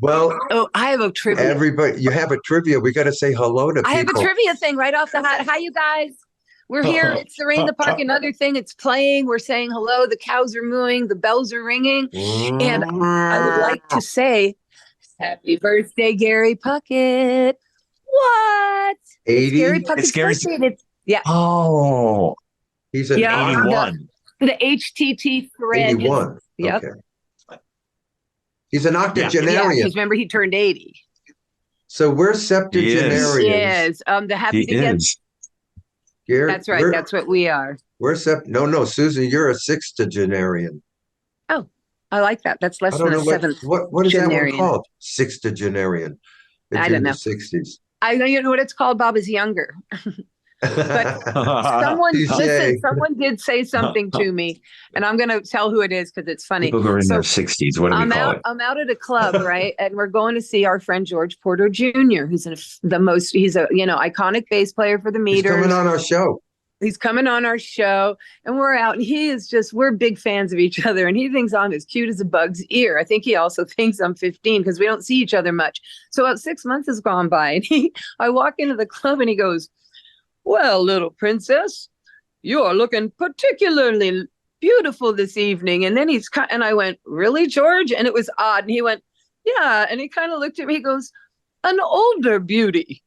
Well, Oh, I have a trivia. everybody, you have a trivia. We got to say hello to I have a people. trivia thing right off the hat. Hi, you guys. We're here. It's the Rain in the Park. Another thing. It's playing. We're saying hello. The cows are mooing. The bells are ringing. And I would like to say, happy birthday, Gary Puckett. What? It's Gary 80. It's Puckett's Gary's. birthday. It's, yeah. Oh, He's an Yeah. The, 81. the HTT thread is, 81. yep. Okay. He's an Yeah. Yeah. octogenarian. Because remember, he turned 80. So we're He is. septuagenarians. Yes. The He happy together. is. Here, That's right. That's what we are. no, Susan, you're a sextagenarian. Oh, I like that. That's I less don't than a know seventh what is that one genarian. called? Sextagenarian. It's I in don't the know. 60s. I know you know what it's called. Bob is younger, but someone Touche. listen. Someone did say something to me, and I'm going to tell who it is because it's funny. People who are in their So 60s. What do we call it? I'm out at a club, right, and we're going to see our friend George Porter Jr., who's the most. He's a iconic bass player for the He's coming Meters. on our show. He's coming on our show, and we're out, and we're big fans of each other, and he thinks I'm as cute as a bug's ear. I think he also thinks I'm 15 because we don't see each other much. So about 6 months has gone by, and I walk into the club, and he goes, "Well, little princess, you're looking particularly beautiful this evening." And then and I went, "Really, George?" And it was odd, and he went, "Yeah," and he kind of looked at me, he goes, "An older beauty."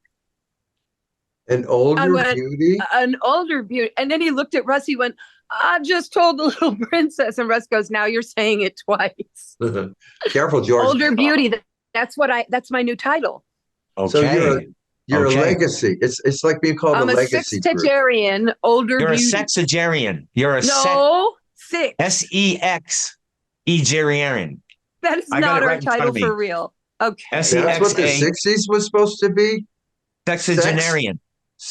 An I older went, beauty? "An older beauty." And then he looked at Russ. He went, "I just told the little princess." And Russ goes, "Now you're saying it twice." Careful, George. Older beauty. That's my new title. So Okay. you're a Okay. legacy. It's like being called I'm a a legacy group. sextagenarian, older You're a beauty. sexagenarian. You're a No, six. SEXEgerian. That is I got not it our right in front title of me. for real. Okay. That's what the SEXA 60s was supposed to be? sexagenarian.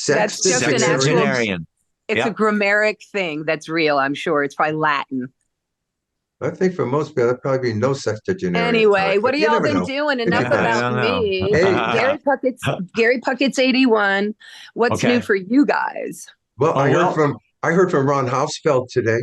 That's just an actual. Sexagenarian. It's Yep. a grammaric thing that's real, I'm sure. It's probably Latin. I think for most people, there'd probably be no sextagenarian. Anyway, time, what but have you y'all never been know. doing? Enough I about don't know. me. Hey. Gary Puckett's 81. What's Okay. new for you guys? Well, Oh, well. I heard from Ron Hausfeld today.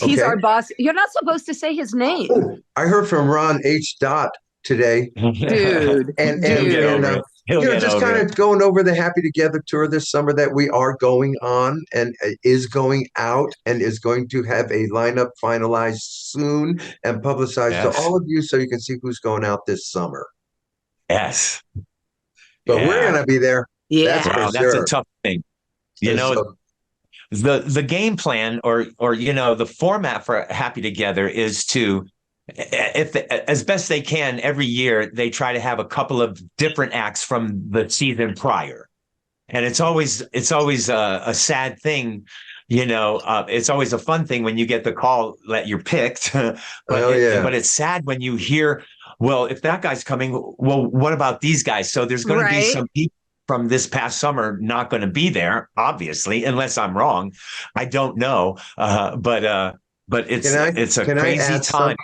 He's Okay. our boss. You're not supposed to say his name. Oh, I heard from Ron H. Dot today. Dude. And He'll get over it. He'll get just over kind it. of going over the Happy Together tour this summer that we are going on and is going out and is going to have a lineup finalized soon and publicized to Yes. all of you so you can see who's going out this summer. Yes. But we're Yeah. going to be there. Yeah. That's for Wow, that's a sure. tough thing. You know, So, the game plan or the format for Happy Together is to, if as best they can every year, they try to have a couple of different acts from the season prior, and it's always a sad thing. It's always a fun thing when you get the call that you're picked, but it's sad when you hear, well, if that guy's coming, well, what about these guys? So there's going to be some people from this past summer not going to be there, obviously, unless I'm wrong. I don't know, but it's a crazy time.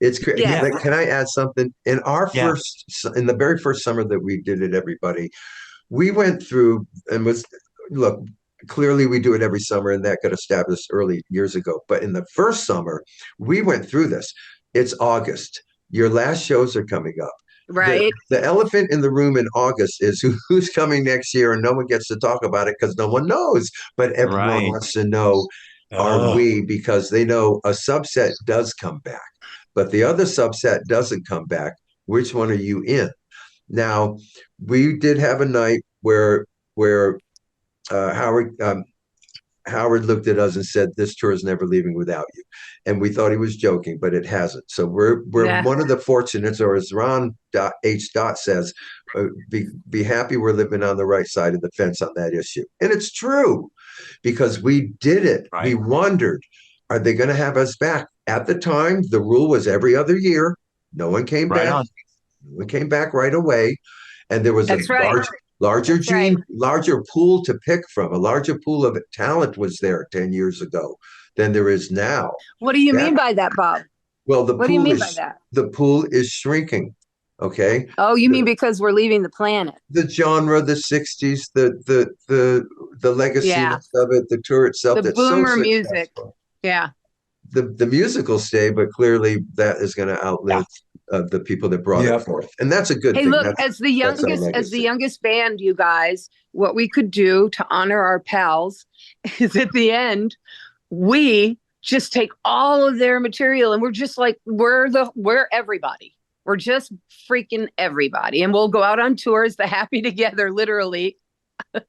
It's crazy. Yeah. Can I add something? In the very first summer that we did it, everybody, we went through and look, clearly we do it every summer and that got established early years ago. But in the first summer, we went through this. It's August. Your last shows are coming up. Right. The elephant in the room in August is who's coming next year, and no one gets to talk about it because no one knows. But everyone wants to know, are we? Because they know a subset does come back, but the other subset doesn't come back. Which one are you in? Now, we did have a night where Howard looked at us and said, "This tour is never leaving without you," and we thought he was joking, but it hasn't. So we're one of the fortunates, or as Ron H. Dot says, be happy we're living on the right side of the fence on that issue, and it's true because we did it. Right. We wondered, are they going to have us back? At the time, the rule was every other year. No one came back. No one came back right away, and there was larger pool to pick from. A larger pool of talent was there 10 years ago than there is now. What do you mean by that, Bob? Well, what do you mean by that? The pool is shrinking. Okay. Oh, you mean because we're leaving the planet? The genre, the 60s, the legacy of it, the tour itself. The boomer music. Yeah. The musical stay, but clearly that is going to outlive the people that brought it forth, and that's a good Hey, thing. look, That's our as the legacy. youngest band, you guys, what we could do to honor our pals is at the end, we just take all of their material and we're just like, we're everybody. We're just freaking everybody. And we'll go out on tours, the Happy Together, literally.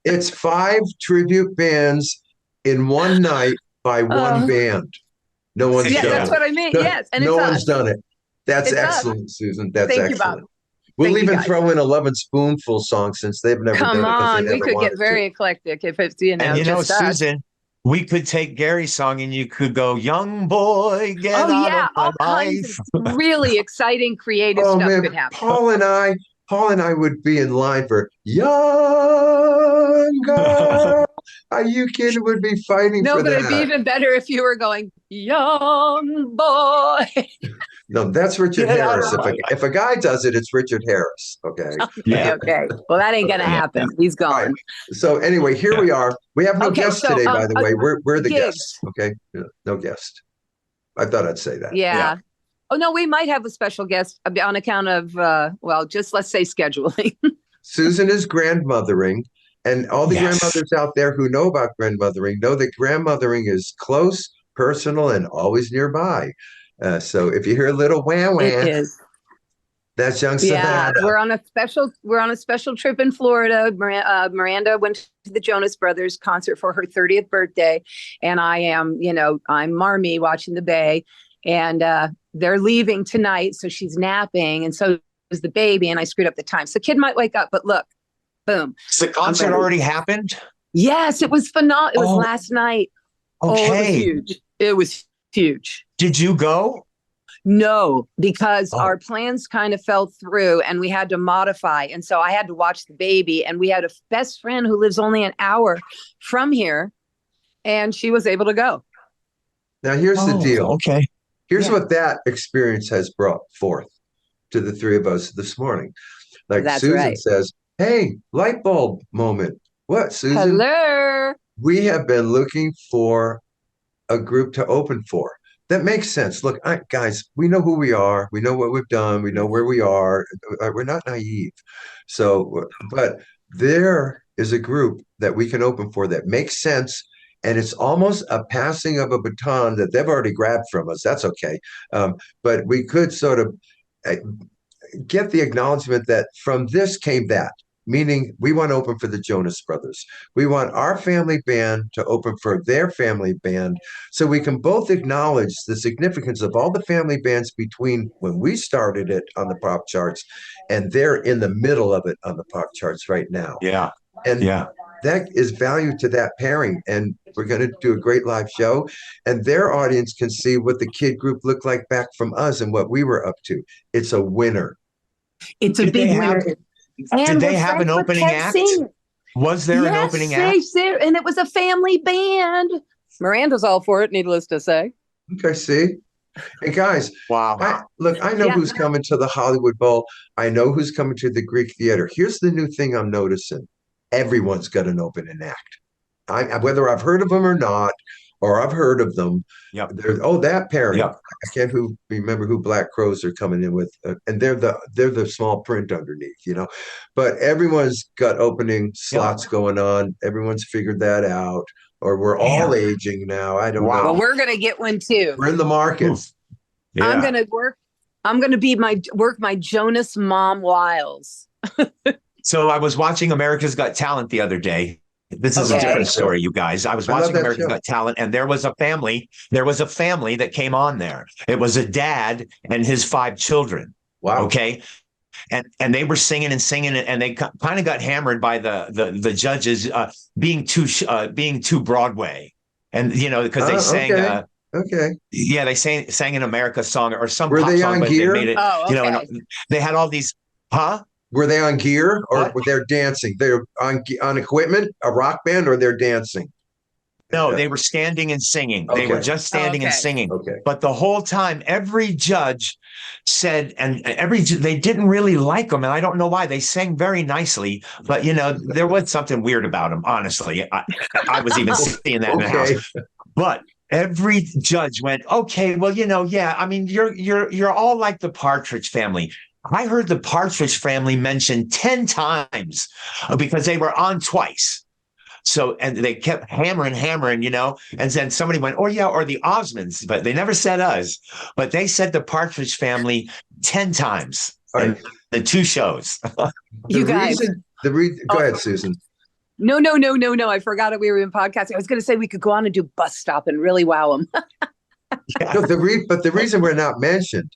It's 5 tribute bands in one night by one band. No one's Yeah, done that's it. what I mean. Yes, and No it's one's us. done it. That's It's excellent, us. Susan. That's Thank you, Bob. excellent. We'll Thank you, even guys. throw in a Love and Spoonful song since they've never Come done it because they on, we never could wanted get very eclectic if it's, you know, And just us. Susan, we could take Gary's song and you could go, "Young boy, get Oh out yeah, of my all kinds life." of really exciting, creative Oh stuff man, could happen. Paul and I would be in line for Young Girl. Are you kidding? Would be fighting No, for but it'd be that. even better if you were going, young boy. No, that's Richard Get out Harris. of my If a guy does it, it's Richard Harris. Okay. Yeah. Okay. Well, that ain't gonna Okay. happen. He's All right. gone. So anyway, here we are. We have no Okay, guests so, today, by the way. We're the gigs. guests. Okay. No guest. I thought I'd say that. Yeah. Oh no, we might have a special guest on account of well, just let's say scheduling. Susan is grandmothering, and all the grandmothers out there who know about grandmothering know that grandmothering is close, personal, and always nearby. So if you hear a little wah wah, It is. that's young Yeah, Savannah. we're on a special trip in Florida. Miranda went to the Jonas Brothers concert for her 30th birthday, and I am, I'm Marmee watching the Bay, and they're leaving tonight, so she's napping, and so is the baby, and I screwed up the time, so kid might wake up, but look, boom. The concert already happened? Yes, it was phenomenal. It was last night. Okay. Oh, it was huge. It was huge. Did you go? No, because our plans kind of fell through and we had to modify. And so I had to watch the baby. And we had a best friend who lives only an hour from here. And she was able to go. Now, here's the deal. Okay. Here's what that experience has brought forth to the three of us this morning. Like That's Susan right. says, hey, light bulb moment. What, Susan? Hello. We have been looking for a group to open for. That makes sense. Look, guys, we know who we are. We know what we've done. We know where we are. We're not naive. So, but there is a group that we can open for that makes sense. And it's almost a passing of a baton that they've already grabbed from us. That's okay. But we could sort of get the acknowledgement that from this came that. Meaning, we want to open for the Jonas Brothers. We want our family band to open for their family band so we can both acknowledge the significance of all the family bands between when we started it on the pop charts and they're in the middle of it on the pop charts right now. Yeah. And that is value to that pairing. And we're going to do a great live show. And their audience can see what the kid group looked like back from us and what we were up to. It's a winner. It's a big winner. Did they have an opening act? Was there an opening act? And it was a family band. Miranda's all for it, needless to say. Okay, see? And guys, wow. I know who's coming to the Hollywood Bowl. I know who's coming to the Greek Theater. Here's the new thing I'm noticing. Everyone's got an opening act. Whether I've heard of them or not, or I've heard of them. Yep. That pairing. Yep. I can't remember who Black Crows are coming in with, and they're the small print underneath, But everyone's got opening slots going on. Everyone's figured that out, or we're all aging now. I don't know. Well, we're gonna get one too. We're in the market. Yeah. I'm gonna work my Jonas mom wiles. So I was watching America's Got Talent the other day. This is a different story, you guys. I was watching America's Got Talent, and there was a family that came on there. It was a dad and his 5 children. Wow. Okay. And they were singing, and they kind of got hammered by the judges being too Broadway. And because they sang they sang an America song or some were pop they song, on but gear? they made it, they had all these Were they on gear or were they dancing? They're on equipment, a rock band, or they're dancing? No, they were standing and singing. They were just standing and singing. Okay. But the whole time, every judge said, they didn't really like them. And I don't know why. They sang very nicely, but there was something weird about them, honestly. I was even seeing that in the house. But every judge went, okay, well, yeah, I mean, you're all like the Partridge Family. I heard the Partridge Family mentioned 10 times because they were on twice. So, and they kept hammering, and then somebody went, oh, yeah, or the Osmonds, but they never said us. But they said the Partridge Family 10 times in the two shows. You guys. Go ahead, Susan. No. I forgot that we were in podcasting. I was going to say we could go on and do Bus Stop and really wow them. Yeah. No, but the reason we're not mentioned,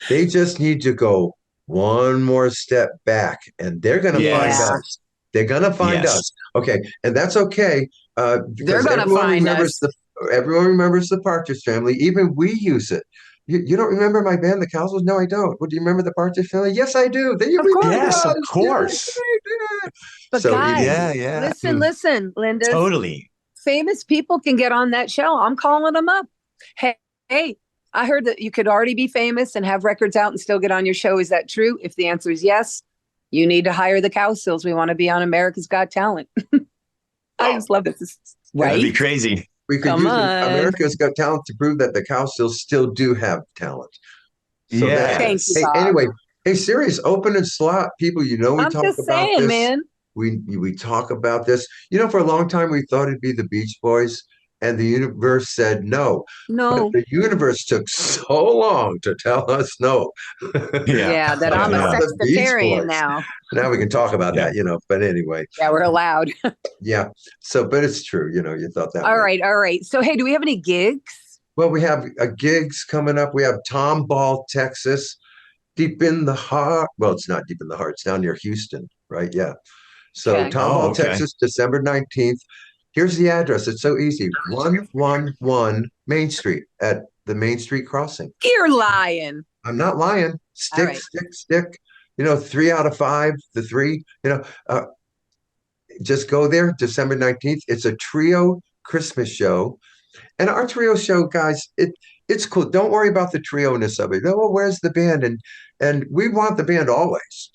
they just need to go one more step back, and they're going to find us. They're going to find us. Okay, and that's okay because everyone remembers the Partridge Family. Even we use it. You don't remember my band, the Cowsills? No, I don't. Well, do you remember the Partridge Family? Yes, I do. Then you remember Yes, us. of course. Yes, but so guys, listen, Linda. Totally. Famous people can get on that show. I'm calling them up. Hey, I heard that you could already be famous and have records out and still get on your show. Is that true? If the answer is yes, you need to hire the Cowsills. We want to be on America's Got Talent. I just love this. Right? That'd be crazy. We could use America's Got Talent to prove that the Cowsills still do have talent. So Thank you, Bob. anyway, hey, serious opening slot, people. We I'm talk just about saying, this. man. We talk about this. For a long time we thought it'd be the Beach Boys, and the universe said no. No. But the universe took so long to tell us no. That I'm a sextarian now. Now we can talk about that, but anyway. Yeah, we're allowed. Yeah. So, but it's true, you thought that. All right. So, hey, do we have any gigs? Well, we have gigs coming up. We have Tomball, Texas, deep in the heart. Well, it's not deep in the heart. It's down near Houston, right? Yeah. So Tomball, Texas, December 19th. Here's the address. It's so easy. 111 Main Street at the Main Street crossing. You're lying. I'm not lying. Stick. 3 out of 5, the 3, just go there, December 19th. It's a trio Christmas show. And our trio show, guys, it's cool. Don't worry about the trio-ness of it. Oh, where's the band? And we want the band always,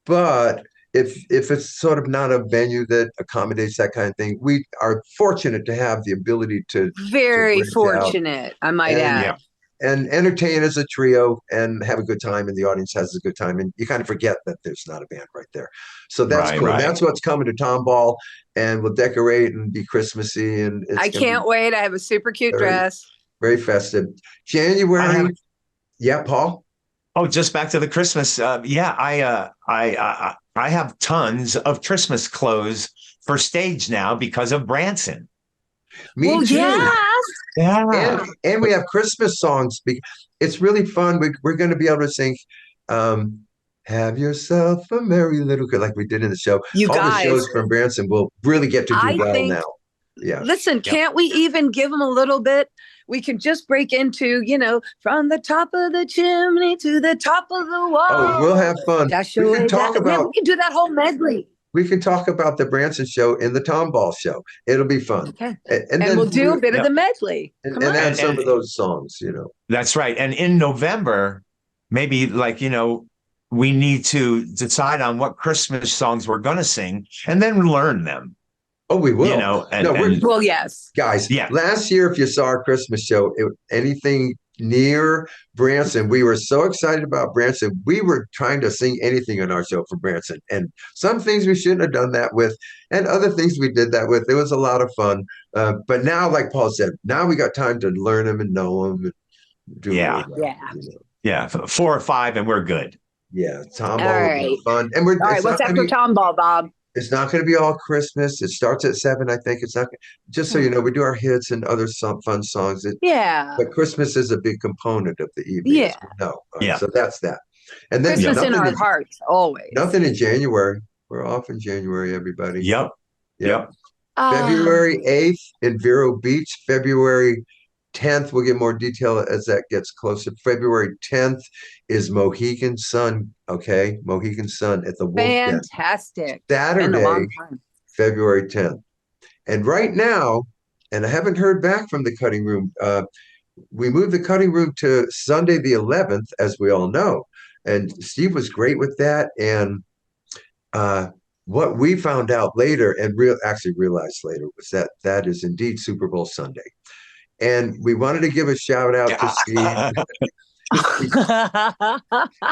But if it's sort of not a venue that accommodates that kind of thing, we are fortunate to have the ability to very fortunate, I might add. And entertain as a trio and have a good time, and the audience has a good time, and you kind of forget that there's not a band right there. So that's cool. Right. That's what's coming to Tomball, and we'll decorate and be Christmassy. And I can't wait. I have a super cute dress. Very festive. January. Yeah, Paul. Oh, just back to the Christmas. I have tons of Christmas clothes for stage now because of Branson. Me too. Yeah. And we have Christmas songs. It's really fun. We're going to be able to sing Have Yourself a Merry Little Girl, like we did in the show. All the shows from Branson will really get to do well now. Yeah. Listen, can't we even give them a little bit? We can just break into, from the top of the chimney to the top of the wall. Oh, we'll have fun. We can do that whole medley. We can talk about the Branson show in the Tomball show. It'll be fun. Okay. And then we'll do a bit of the medley. And add some of those songs, That's right. And in November, maybe we need to decide on what Christmas songs we're going to sing and then learn them. Oh, we will. Well, yes. Guys, last year, if you saw our Christmas show, anything near Branson, we were so excited about Branson. We were trying to sing anything on our show for Branson. And some things we shouldn't have done that with, and other things we did that with. It was a lot of fun. But now, like Paul said, now we got time to learn them and know them. And do Yeah, 4 or 5, and we're good. Yeah, Tomball will be fun. And all right, what's after Tomball, Bob? It's not going to be all Christmas. It starts at 7, I think. It's not just so you know. We do our hits and other fun songs. But Christmas is a big component of the evening. Yeah, So that's that. And then Christmas in our hearts always. Nothing in January. We're off in January, everybody. Yep. February 8th in Vero Beach. February 10th, we'll get more detail as that gets closer. February 10th is Mohegan Sun. Okay, Mohegan Sun at the Wolf Den. Fantastic. Saturday, February 10th. And right now, and I haven't heard back from the cutting room. We moved the cutting room to Sunday the 11th, as we all know. And Steve was great with that. And what we found out later and actually realized later was that is indeed Super Bowl Sunday. And we wanted to give a shout out to Steve.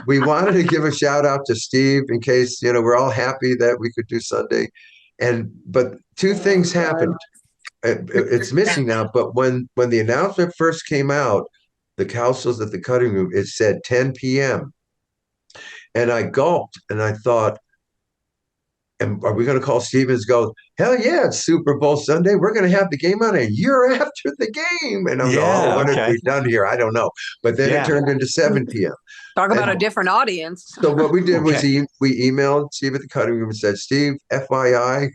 We wanted to give a shout out to Steve in case, we're all happy that we could do Sunday. But two things happened. It's missing now, but when the announcement first came out, the Cowsills at the cutting room, it said 10 p.m. And I gulped and I thought, and are we going to call Stevens? Goes, hell yeah, it's Super Bowl Sunday. We're going to have the game on a year after the game. And I'm going, oh, what have we done here? I don't know. But then it turned into 7 p.m. Talk about a different audience. So what we did was we emailed Steve at the cutting room and said, Steve, FYI,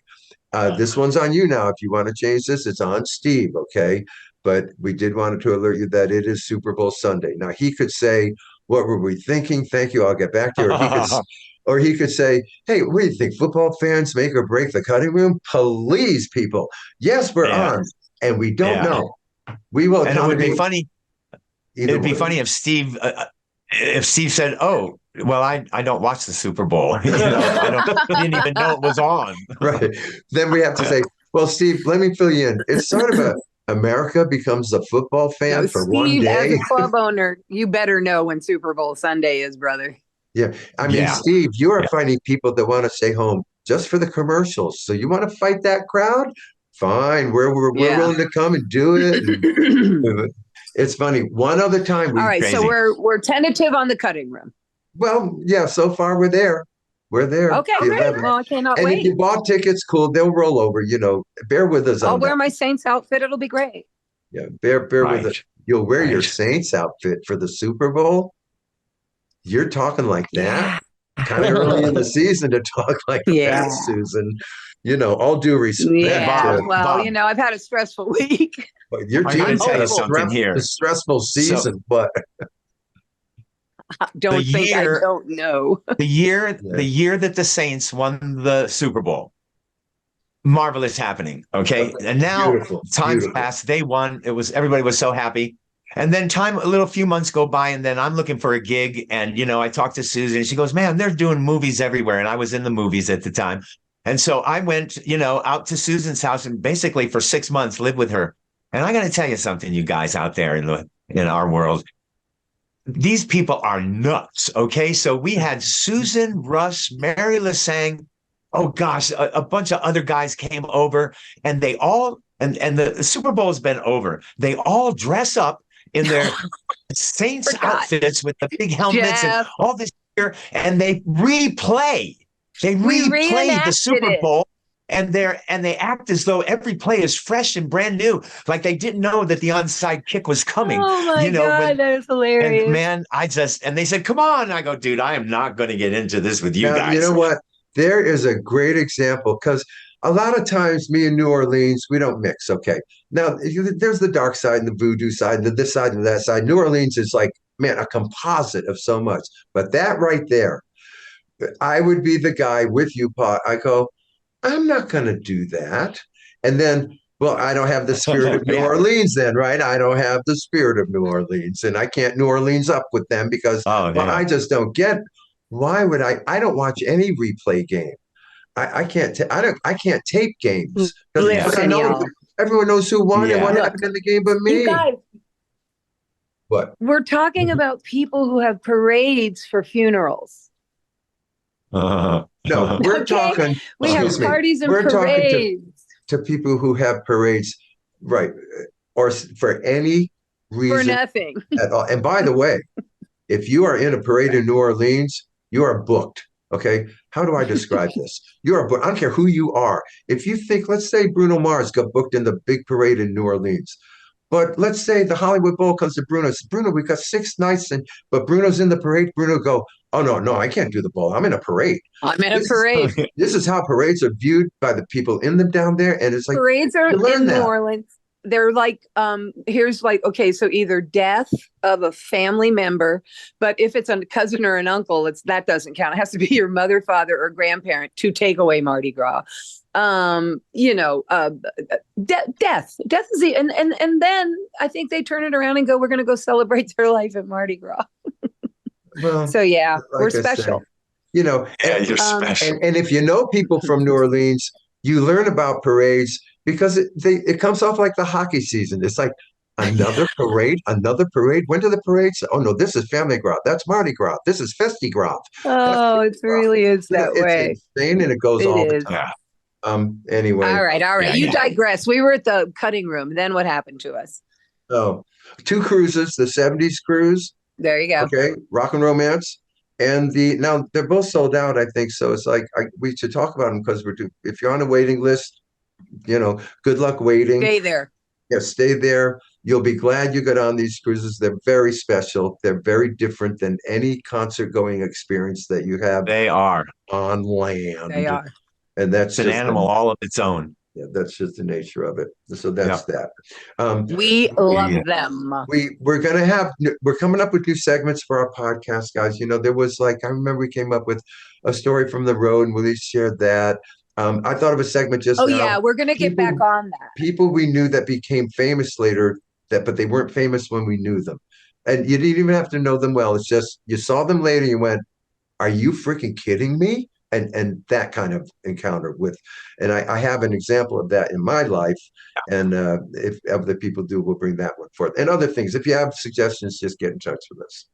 this one's on you now. If you want to change this, it's on Steve, okay? But we did want to alert you that it is Super Bowl Sunday. Now, he could say, what were we thinking? Thank you. I'll get back to you. Or he could say, hey, what do you think? Football fans make or break the cutting room? Please, people. Yes, we're on. And we don't know. We will. And it would be funny. It'd be funny if Steve said, oh, well, I don't watch the Super Bowl. I didn't even know it was on. Right. Then we have to say, well, Steve, let me fill you in. It's sort of America becomes a football fan for Steve, one day. As a club owner, you better know when Super Bowl Sunday is, brother. Yeah. I mean, Steve, you are finding people that want to stay home just for the commercials. So you want to fight that crowd? Fine. We're willing to come and do it. And it's funny. One other time. All right. So we're tentative on the cutting room. Well, yeah, so far we're there. We're there. Okay, great. Well, I cannot wait. And if you bought tickets, cool, they'll roll over, bear with us. I'll wear my Saints outfit. It'll be great. Yeah, bear with us. You'll wear your Saints outfit for the Super Bowl? You're talking like that? Kind of early in the season to talk like that, Susan. All due respect. Yeah, Bob. I've had a stressful week. But you're doing something here. A stressful season, but I don't know. The year that the Saints won the Super Bowl. Marvelous happening. Okay. And now time's passed. They won. Everybody was so happy. And then a few months go by, and then I'm looking for a gig. And, I talked to Susan, and she goes, man, they're doing movies everywhere. And I was in the movies at the time. And so I went, out to Susan's house and basically for 6 months lived with her. And I got to tell you something, you guys out there in our world. These people are nuts. Okay. So we had Susan, Russ, Mary Lasang. Oh gosh, a bunch of other guys came over, and they all, and the Super Bowl has been over. They all dress up in their Saints outfits with the big helmets and all this gear, and they replay. They replay the Super Bowl, and they act as though every play is fresh and brand new, like they didn't know that the onside kick was coming. Oh my God, that is hilarious. And man, and they said, "Come on!" I go, "Dude, I am not going to get into this with you guys." You know what? There is a great example, because a lot of times me and New Orleans, we don't mix. Okay. Now, there's the dark side and the voodoo side and this side and that side. New Orleans is like, man, a composite of so much. But that right there, I would be the guy with you, Pot. I go, I'm not going to do that. And then, well, I don't have the spirit of New Orleans then, right? I don't have the spirit of New Orleans, and I can't New Orleans up with them because I just don't get, why would I don't watch any replay game. I can't tape games. Listen, everyone knows who won and what happened in the game but me. You guys, what? We're talking about people who have parades for funerals. No, we're talking. We have parties and parades. To people who have parades, right? Or for any reason. For nothing. At all. And by the way, if you are in a parade in New Orleans, you are booked. Okay. How do I describe this? You're booked. I don't care who you are. If you think, let's say Bruno Mars got booked in the big parade in New Orleans. But let's say the Hollywood Bowl comes to Bruno. Bruno, we've got 6 nights, but Bruno's in the parade. Bruno go, oh, no, I can't do the bowl. I'm in a parade. This is how parades are viewed by the people in them down there. And it's like, parades are in New Orleans. They're like, here's like, okay, so either death of a family member, but if it's a cousin or an uncle, that doesn't count. It has to be your mother, father, or grandparent to take away Mardi Gras. Death is and then I think they turn it around and go, we're going to go celebrate their life at Mardi Gras. Well, so we're special. You're special. And if you know people from New Orleans, you learn about parades because it comes off like the hockey season. It's like Another parade, another parade. When do the parades? Oh no, this is Family Gras. That's Mardi Gras. This is Festi Gras. Oh, it really is that It's way. insane, and it goes It all the is. time. Anyway. All right. Yeah, You yeah. digress. We were at the cutting room. Then what happened to us? So, two cruises, the 70s cruise, There you go. okay, Rock and Romance, and now they're both sold out, I think. So it's like we should talk about them because if you're on a waiting list, good luck waiting. Stay there. Yeah, stay there. You'll be glad you got on these cruises. They're very special. They're very different than any concert going experience that you have They are. on land. They are. And that's It's an just animal all of its own. yeah, that's just the nature of it. So that's that. We love them. We're coming up with new segments for our podcast, guys. There was I remember we came up with a story from the road and we shared that. I thought of a segment just now. Yeah, we're gonna get back on that. People we knew that became famous later, but they weren't famous when we knew them. And you didn't even have to know them well. It's just you saw them later, you went, are you freaking kidding me? And that kind of encounter and I have an example of that in my life. And if other people do, we'll bring that one forth. And other things. If you have suggestions, just get in touch with us.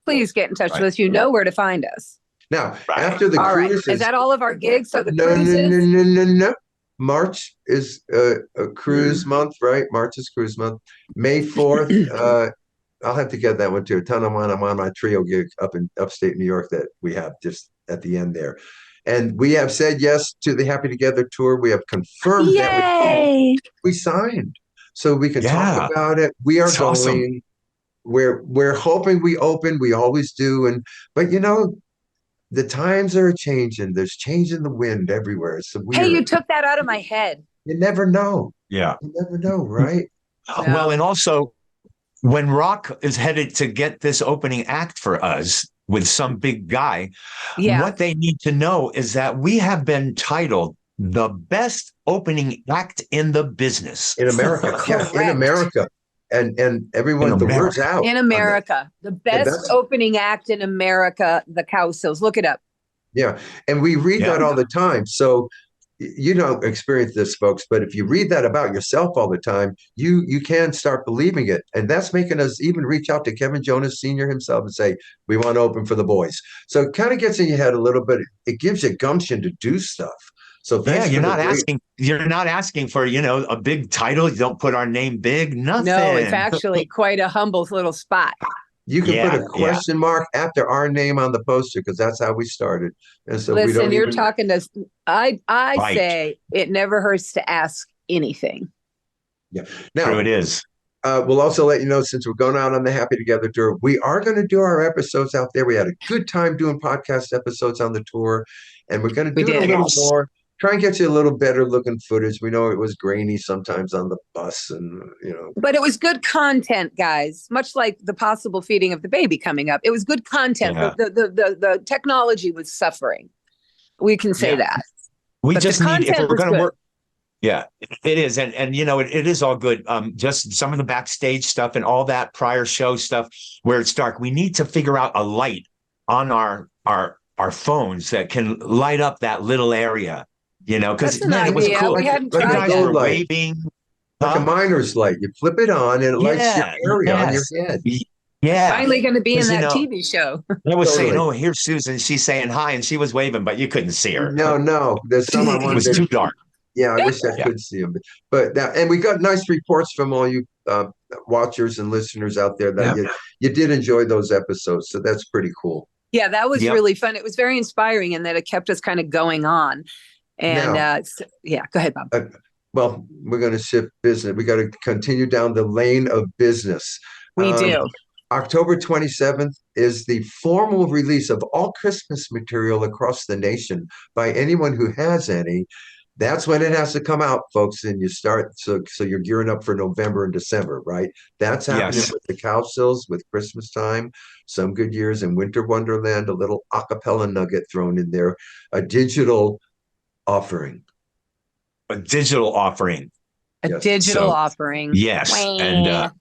Please get in touch with us. You know where to find us. Now, after the cruise, is that all of our gigs? So no. March is a cruise month, right? March is cruise month. May 4th, I'll have to get that one too. I'm on my trio gig up in upstate New York that we have just at the end there. And we have said yes to the Happy Together tour. We have confirmed that we signed. So we can talk about it. We are going. Awesome. We're hoping we open. We always do. But the times are changing. There's change in the wind everywhere. It's weird. Hey, you took that out of my head. You never know. Yeah. You never know, right? No. Well, and also when Rock is headed to get this opening act for us with some big guy, what they need to know is that we have been titled the best opening act in the business. In America. In America. And everyone, the word's out. In America. The best opening act in America, the Cowsills. Look it up. Yeah. And we read that all the time. So you don't experience this, folks, but if you read that about yourself all the time, you can start believing it. And that's making us even reach out to Kevin Jonas Sr. himself and say, we want to open for the boys. So it kind of gets in your head a little bit. It gives you gumption to do stuff. So you're not asking for, a big title. You don't put our name big, nothing. No, it's actually quite a humble little spot. You can put a question mark after our name on the poster because that's how we started. And so listen, you're talking to I say it never hurts to ask anything. Yeah. Now true it is. We'll also let you know, since we're going out on the Happy Together tour, we are going to do our episodes out there. We had a good time doing podcast episodes on the tour, and we're going to do it a little more. Try and get you a little better looking footage. We know it was grainy sometimes on the bus and, But it was good content, guys, much like the possible feeding of the baby coming up. It was good content. Yeah. The technology was suffering. We can say that. We just need, if we're going to work. Yeah, it is. And it is all good. Just some of the backstage stuff and all that prior show stuff where it's dark. We need to figure out a light on our phones that can light up that little area. Because it was cool. We hadn't tried that. Waving, like a miner's light. You flip it on and it lights your area on your head. Yeah. Finally going to be in that TV show. I was saying, oh, here's Susan. She's saying hi and she was waving, but you couldn't see her. No. There's someone. It was too dark. Yeah, I wish I could see them. But now, and we got nice reports from all you watchers and listeners out there that you did enjoy those episodes. So that's pretty cool. Yeah, that was really fun. It was very inspiring in that it kept us kind of going on. And go ahead, Bob. Well, we're going to shift business. We got to continue down the lane of business. We do. October 27th is the formal release of all Christmas material across the nation by anyone who has any. That's when it has to come out, folks, and you start. So you're gearing up for November and December, right? That's happening with the Cowsills with Christmas Time, Some Good Years, and Winter Wonderland. A little acapella nugget thrown in there, a digital offering. A digital offering. Offering. Yes, and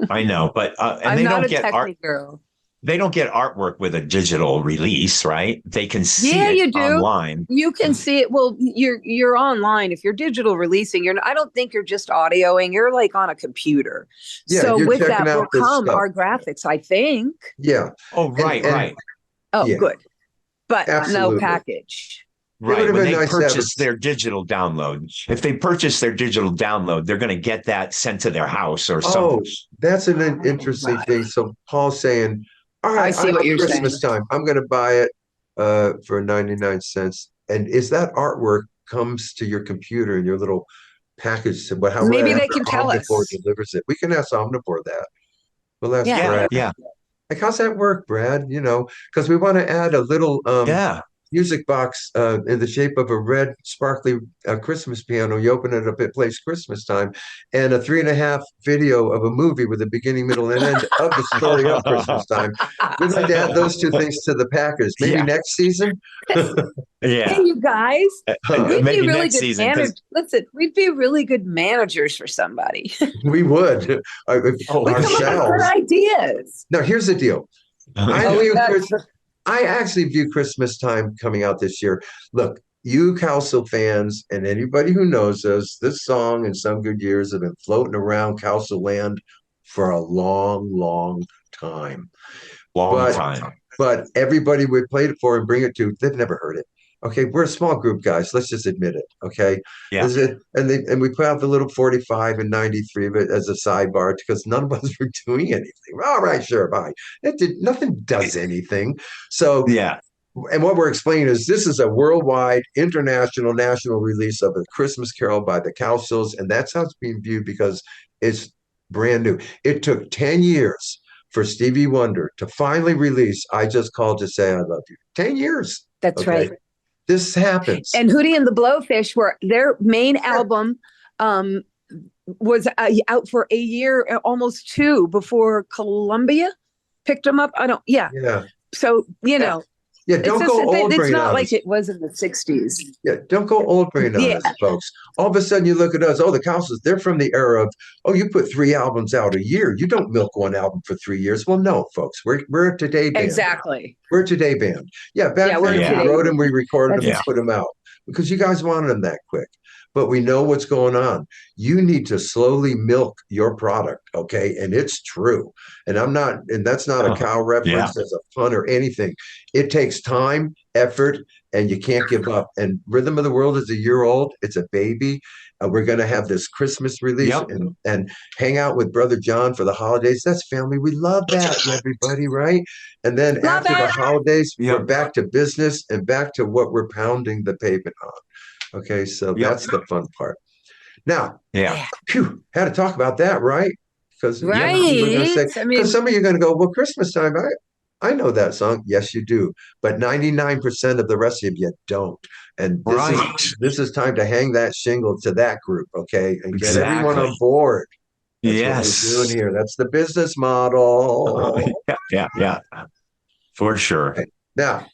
I know, but and I'm they not don't a get techie girl. they don't get artwork with a digital release, right? They can see Yeah, it you do. online. You can see it. Well, you're online. If you're digital releasing, I don't think you're just audioing. You're like on a computer. Yeah, So you're with checking that out will this come stuff. our graphics, I think. Yeah. Oh, right, right. Oh, yeah, good. But no absolutely. package. It would Right. have When been they nice to have purchase their digital download, if they purchase their digital download, they're going to get that sent to their house or something. Oh, that's an interesting thing. So Paul's saying, all I right, see what you're saying. Christmas time, I'm going to buy it for 99 cents. And is that artwork comes to your computer in your little package? But Maybe however they can tell Omnivore us. delivers it, we can ask Omnivore that. Well, that's Yeah. Yeah, Brad. yeah, Like, how's that work, Brad? You know, because we want to add a little yeah. music box in the shape of a red, sparkly Christmas piano. You open it up, it plays Christmas time, and a 3.5 video of a movie with a beginning, middle, and end of the story of Christmas time. We'd like to add those two things to the package. Maybe Yeah, next season. Hey, yeah. you guys, we'd be Maybe really next good season, because managers. Listen, we'd be really good managers for somebody. We would. oh, We Our for come up with sure. good shelves. ideas. Now, here's the deal. I Oh, view that's I actually view Christmas time coming out this year. Look, you Cowsill fans and anybody who knows us, this song and Some Good Years have been floating around Cowsill land for a long, long time. Long But time. everybody we played it for and bring it to, they've never heard it. Okay, we're a small group, guys. Let's just admit it. Okay, Yeah. is it? And we put out the little 45 and 93 of it as a sidebar because none of us were doing anything. All right, sure, bye. It did nothing. Does anything. So, Yeah. and what we're explaining is this is a worldwide, international, national release of a Christmas Carol by the Cowsills, and that's how it's being viewed because it's brand new. It took 10 years for Stevie Wonder to finally release I Just Called to Say I Love You. 10 years. that's Okay. right. This happens. And Hootie and the Blowfish were their main album was out for a year, almost two, before Columbia picked them up. Yeah. So, Yeah, don't go old it's brain not on like us. it was in the 60s. Yeah, don't go old brain on us, folks. All of a sudden you look at us, oh, the Cowsills, they're from the era of, oh, you put 3 albums out a year. You don't milk one album for 3 years. Well, no, folks, we're a today band. Exactly. We're a today band. Yeah, back then we wrote them, we recorded them, and put them out because you guys wanted them that quick. But we know what's going on. You need to slowly milk your product, okay? And it's true. And that's not a cow reference as a pun or anything. It takes time, effort, and you can't give up. And Rhythm of the World is a year old. It's a baby. We're going to have this Christmas release and hang out with Brother John for the holidays. That's family. We love that, everybody, right? And then after the holidays, we're back to business and back to what we're pounding the pavement on. Okay, so that's the fun part. Now, had to talk about that, right? Because we're going to say, because some of you are going to go, well, Christmas time, I know that song. Yes, you do. But 99% of the rest of you don't. And this is time to hang that shingle to that group, okay? And get everyone on board. That's what we're doing here. That's the business model. Yeah. For sure. Okay. Now,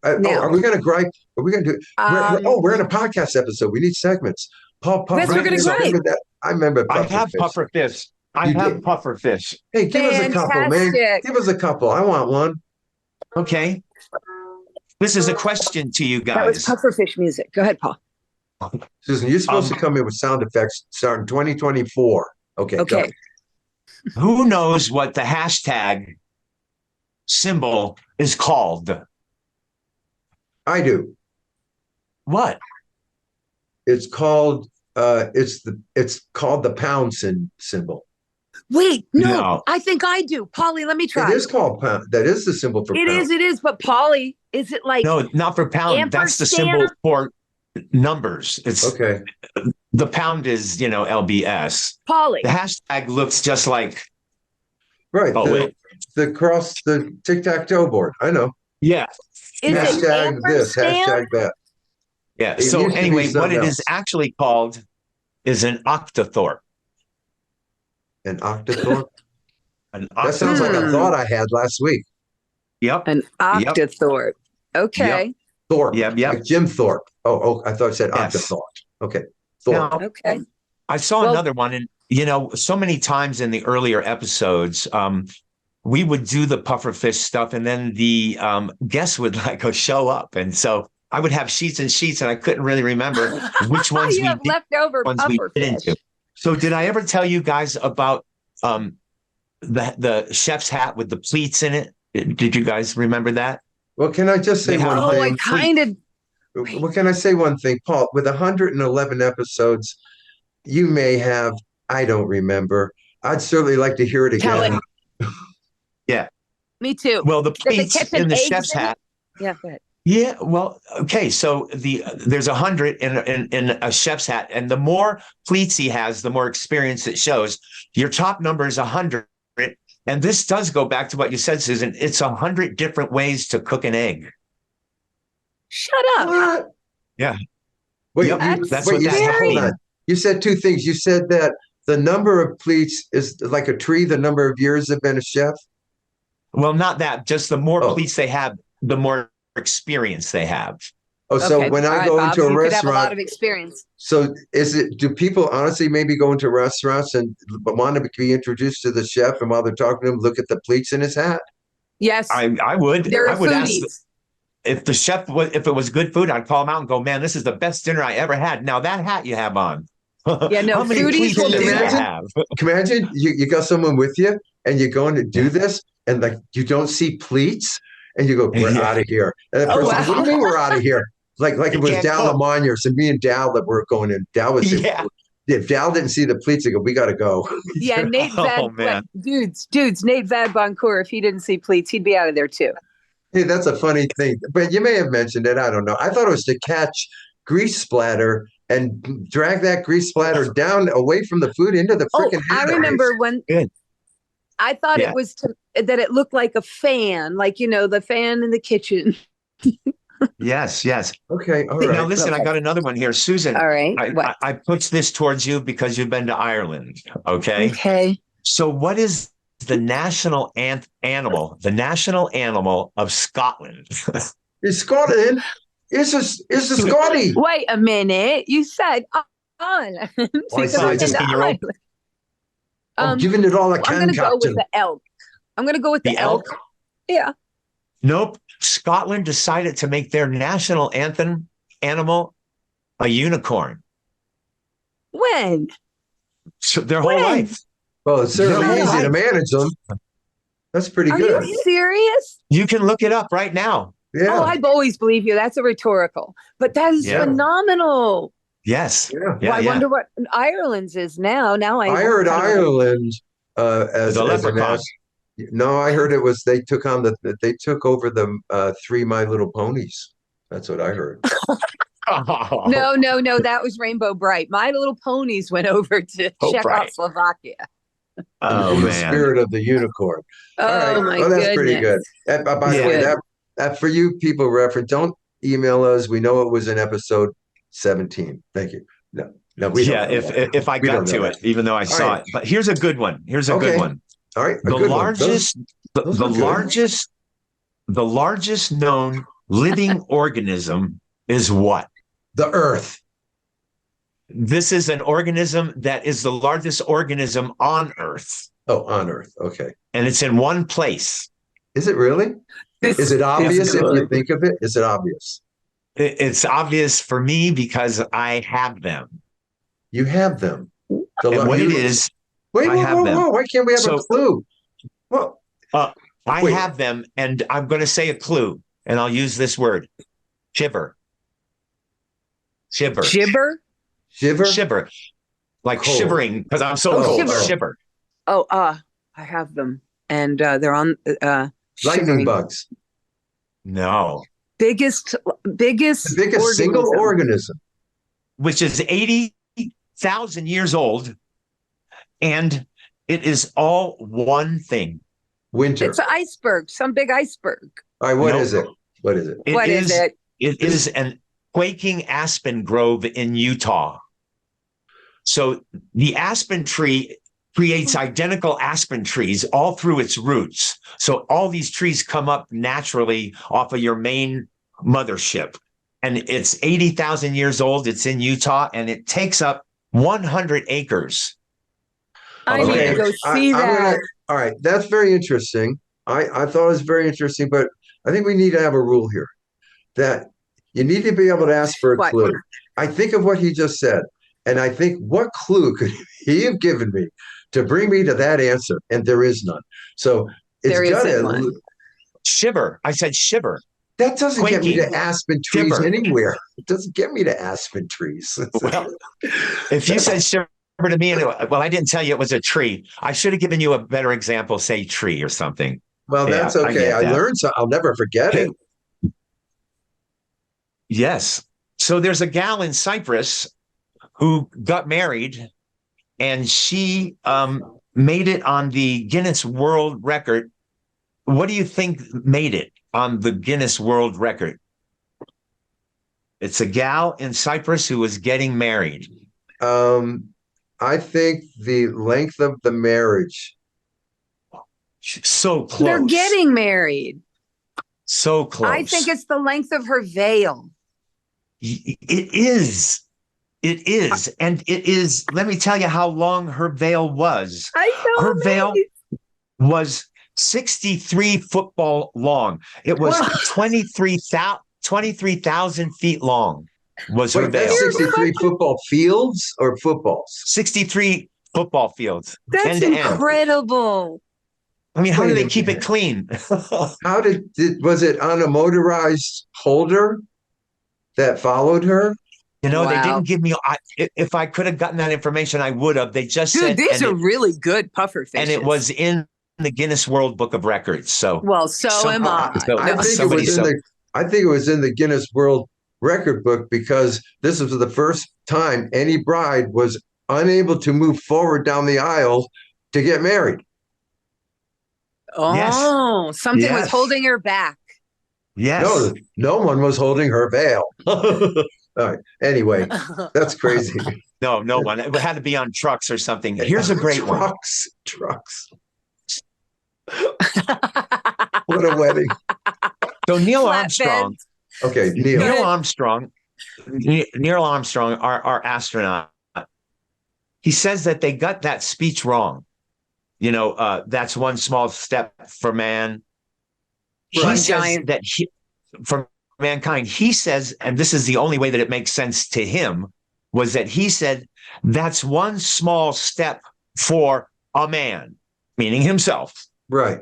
are we going to gripe? Are we going to do? We're in a podcast episode. We need segments. Paul, yes, we're going to gripe. That? I remember. I have puffer fish. I have puffer fish. Hey, give us a couple, man. Give us a couple. I want one. Okay. This is a question to you guys. That was puffer fish music. Go ahead, Paul. Susan, you're supposed to come in with sound effects starting 2024. Okay. Okay. Who knows what the hashtag symbol is called? I do. What? It's called it's called the pound symbol. Wait, no, I think I do. Polly, let me try. It is called pound. That is the symbol for pound. It is. But Polly, is it like no, not for pound. That's the symbol for numbers. It's okay. The pound is, LBS. Polly. The hashtag looks just like the cross the tic-tac-toe board. I know. Yeah. Hashtag this, hashtag that. Yeah. So anyway, what it is actually called is an octothorpe. An octothorpe? That sounds like a thought I had last week. Yep. An octothorpe. Okay. Yep. Thorpe. Yep. Like Jim Thorpe. Oh, I thought it said octothorpe. Okay. Thorpe. Now, okay. I saw another one, and so many times in the earlier episodes, we would do the pufferfish stuff, and then the guests would like go show up, and so I would have sheets and sheets, and I couldn't really remember which ones You we have did, leftover ones we puffer didn't do. fish. So did I ever tell you guys about the chef's hat with the pleats in it? Did you guys remember that? Well, can I just say They have one Oh, I thing? kind of. Well, can I say one thing, Paul? With 111 episodes, you may have, I don't remember. I'd certainly like to hear it Tell again. it. Yeah. Me too. Well, the Does it pleats catch an in the eggs chef's in it? hat. Yeah, go ahead. Yeah, well, okay. So there's 100 in a chef's hat, and the more pleats he has, the more experience it shows. Your top number is 100, and this does go back to what you said, Susan. It's 100 different ways to cook an egg. Shut up. What? Yeah. Wait, Yep, that's what you that said, hold means. on. You said two things. You said that the number of pleats is like a tree, the number of years they've been a chef. Well, not that. Just the more Oh. pleats they have, the more experience they have. Oh, so Okay. when All I right, go Bob, into so a you could have a lot restaurant, of experience. so do people honestly maybe go into restaurants and want to be introduced to the chef, and while they're talking to him, look at the pleats in his hat? Yes, I would they're ask foodies. if the chef was, if it was good food, I'd call him out and go, man, this is the best dinner I ever had. Now that hat you have on. Yeah, no, How many foodies pleats will do do you that. have? Imagine you got someone with you and you're going to do this and like you don't see pleats and you go, we're Yeah. out of here. And the Oh, person, wow. what do you mean we're out of here? Like it You was can't Dal cook. Lamagnos and me and Dal that were going in. Dal was Yeah. if Dal didn't see the pleats, he go, we got to go. Yeah, Nate Vad, Oh, man. dudes, Nate Vad Boncourt, if he didn't see pleats, he'd be out of there too. Hey, that's a funny thing. But you may have mentioned it. I don't know. I thought it was to catch grease splatter and drag that grease splatter down away from the food into the Oh, freaking I hat. remember when Good. I thought Yeah. it was that it looked like a fan, like, the fan in the kitchen. Yes, yes. Okay, all Now right. listen, I got another one here. Susan, All right. What? I put this towards you because you've been to Ireland. Okay. Okay. So what is the national animal, the national animal of Scotland? Is Scotland? Is a Scotty? Wait a minute. You said Ireland. I Because said I've been just to in your own- Ireland. I'm giving it all I I'm can, going to go Captain. with the elk. I'm going to go with the elk. Yeah. Nope. Scotland decided to make their national anthem animal a unicorn. When? So their whole When? life. Well, it's certainly No, easy to I- manage them. That's pretty Are good. you serious? You can look it up right now. Yeah. Oh, I've always believed you. That's a rhetorical. But that is Yeah. phenomenal. Yes. Yeah. Yeah, Well, I yeah. wonder what Ireland's is now. Now I heard Ireland as The a leprechaun. no, I heard it was they took over the 3 My Little Ponies. That's what I heard. Oh, No. That was Rainbow Bright. My Little Ponies went over to Oh, Bright. Czechoslovakia. Oh, in the man. spirit of the unicorn. All right. Oh my Well, that's goodness. pretty good. And, by the Yeah. way, that for you people reference, don't email us. We know it was in episode 17. Thank you. No, we don't Yeah, know that. if I We got don't know to that. it, even though I saw right. it. But here's a good one. Here's a Okay. good one. All right. A The good one. largest, those the are good. largest known living organism is what? The Earth. This is an organism that is the largest organism on Earth, Oh, on Earth. Okay. and it's in one place. Is it really? This Is it obvious if you good. think of it? Is it obvious? It's obvious for me because I have them. You have them. And what it is, Wait, I whoa, have whoa, them. whoa. Why can't we have a So- clue? Well, I Wait. have them, and I'm going to say a clue, and I'll use this word: shiver, shiver, Gibber? shiver? shiver, like Cold. shivering because I'm so Oh, cold. shiver. Shiver. Oh, I have them. And they're on Lightning shivering. bugs. No, Biggest The biggest single organism. which is 80,000 years old, and it is all one thing. Winter. It's an iceberg, some big iceberg. All right, what No. is it? What is it? What is it? It is an quaking aspen grove in Utah. So the aspen tree creates identical aspen trees all through its roots. So all these trees come up naturally off of your main mothership. And it's 80,000 years old. It's in Utah, and it takes up 100 acres. I Okay. need to go see that. All right, that's very interesting. I thought it was very interesting, but I think we need to have a rule here that you need to be able to ask for a What? clue. I think of what he just said, and I think what clue could he have given me to bring me to that answer? And there is none. So it's There isn't gonna one. Shiver. I said shiver. that doesn't get me Quaking. to aspen trees Shiver. anywhere. It doesn't get me to aspen trees. Well, if you said shiver to me, and well, I didn't tell you it was a tree. I should have given you a better example, say tree or something. Well, Yeah, that's I okay. get I that. learned so I'll never forget Hey, it. yes. So there's a gal in Cyprus who got married, and she made it on the Guinness World Record. What do you think made it on the Guinness World Record? It's a gal in Cyprus who was getting married. Um, I think the length of the marriage. So They're close. getting married. So close. I think it's the length of her veil. It is. It is. And it is. Let me tell you how long her veil was. I know. Her veil was 63 football long. It was 23,000 feet long was her Wait, that's veil. 63 football fields or footballs? 63 football fields. That's end to end. incredible. I mean, how Wait do a they keep it minute. clean? How was it on a motorized holder that followed her? They Wow. didn't give me. If I could have gotten that information, I would have. They just Dude, said, these are really good puffer fishes. and it was in the Guinness World Book of Records. So, well, so am I. I think it was in the I think it was in the Guinness World Record book because this was the first time any bride was unable to move forward down the aisle to get married. Oh, something was Yes. holding her back. yes. No one was holding her veil. All right. Anyway, that's crazy. No one. It had to be on trucks or something. Here's a great one. Trucks. What a wedding. So Neil Flatbed. Armstrong. Okay, Neil. Neil Armstrong, our astronaut. He says that they got that speech wrong. That's one small step for man. Right. He says that for mankind, he says, and this is the only way that it makes sense to him, was that he said that's one small step for a man, meaning himself, Right.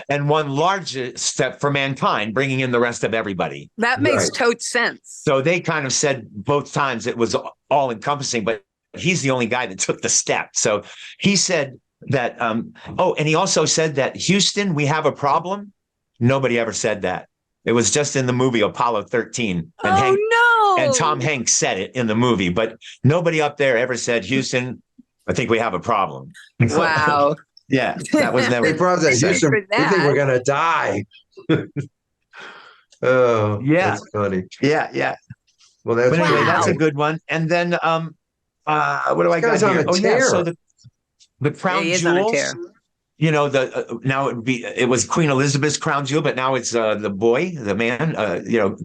and one large step for mankind, bringing in the rest of everybody. That makes Right. total sense. So they kind of said both times it was all encompassing, but he's the only guy that took the step. So he said that, and he also said that Houston, we have a problem. Nobody ever said that. It was just in the movie Apollo 13. And no. And Tom Hanks said it in the movie, but nobody up there ever said, Houston, I think we have a problem. Wow. Yeah, that was never. Hey, brother, Houston, we think we're going to die. Oh, yeah. That's funny. Yeah. Well, that's But anyway, that's a funny. good one. And then, what do I got guy's on here? a tear. So the crown He is on a jewels. tear. Now it was Queen Elizabeth's crown jewel, but now it's the boy, the man,